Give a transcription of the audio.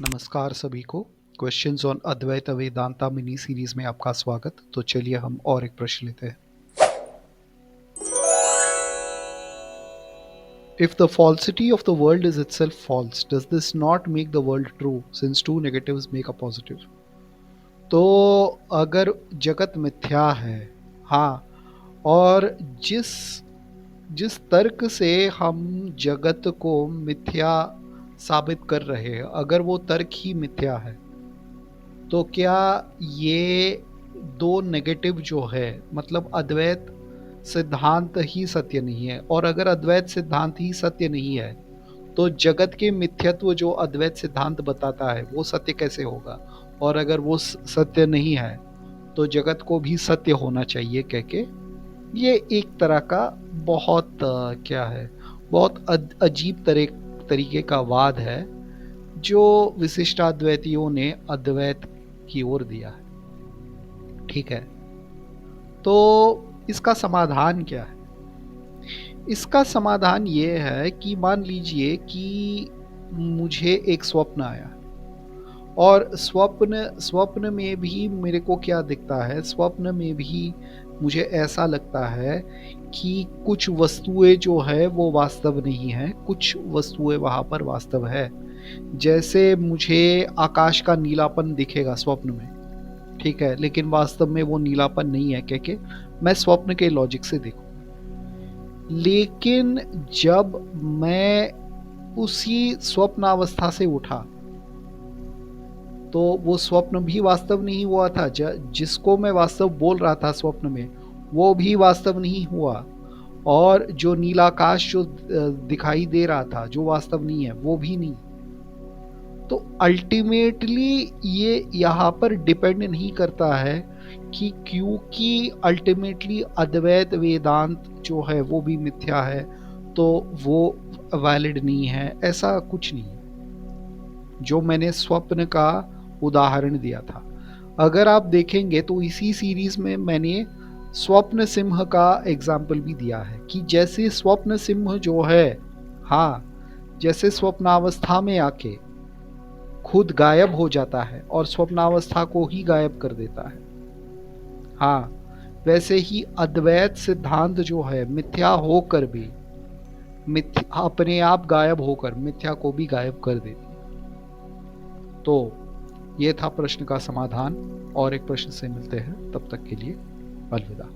नमस्कार सभी को। Questions on Advaita Vedanta mini series में आपका स्वागत। तो चलिए हम और एक प्रश्न लेते हैं। If the falsity of the world is itself false, does this not make the world true since two negatives make a positive? तो अगर जगत मिथ्या है, हाँ, और जिस जिस तर्क से हम जगत को मिथ्या साबित कर रहे हैं, अगर वो तर्क ही मिथ्या है, तो क्या ये दो नेगेटिव जो है, मतलब अद्वैत सिद्धांत ही सत्य नहीं है? और अगर अद्वैत सिद्धांत ही सत्य नहीं है, तो जगत के मिथ्यत्व जो अद्वैत सिद्धांत बताता है वो सत्य कैसे होगा? और अगर वो सत्य नहीं है, तो जगत को भी सत्य होना चाहिए कह के ये एक तरह का बहुत क्या है, बहुत अजीब तरीके का वाद है जो विशिष्टाद्वैतियों ने अद्वैत की ओर दिया है। ठीक है, तो इसका समाधान क्या है? इसका समाधान ये है कि मान लीजिए कि मुझे एक स्वप्न आया, और स्वप्न में भी मेरे को क्या दिखता है? स्वप्न में भी मुझे ऐसा लगता है कि कुछ वस्तुएं जो है वो वास्तव नहीं है, कुछ वस्तुएं वहां पर वास्तव है। जैसे मुझे आकाश का नीलापन दिखेगा स्वप्न में, ठीक है, लेकिन वास्तव में वो नीलापन नहीं है, क्योंकि मैं स्वप्न के लॉजिक से देखूं। लेकिन जब मैं उसी स्वप्नावस्था से उठा, तो वो स्वप्न भी वास्तव नहीं हुआ था। जिसको मैं वास्तव बोल रहा था स्वप्न में, वो भी वास्तव नहीं हुआ, और जो नीलाकाश जो दिखाई दे रहा था, जो वास्तव नहीं है, वो भी नहीं। तो अल्टीमेटली ये यहाँ पर डिपेंड नहीं करता है कि क्योंकि अल्टीमेटली अद्वैत वेदांत जो है वो भी मिथ्या है, तो वो वैलिड नहीं है, ऐसा कुछ नहीं। जो मैंने स्वप्न का उदाहरण दिया था, अगर आप देखेंगे तो इसी सीरीज में मैंने स्वप्न सिंह का एग्जाम्पल भी दिया है कि जैसे स्वप्न सिंह जो है, हाँ, जैसे स्वप्नावस्था में आके खुद गायब हो जाता है और स्वप्नावस्था को ही गायब कर देता है, हाँ, वैसे ही अद्वैत सिद्धांत जो है मिथ्या होकर भी अपने आप गायब होकर मिथ्या को भी गायब कर देती। तो ये था प्रश्न का समाधान, और एक प्रश्न से मिलते हैं, तब तक के लिए अलविदा।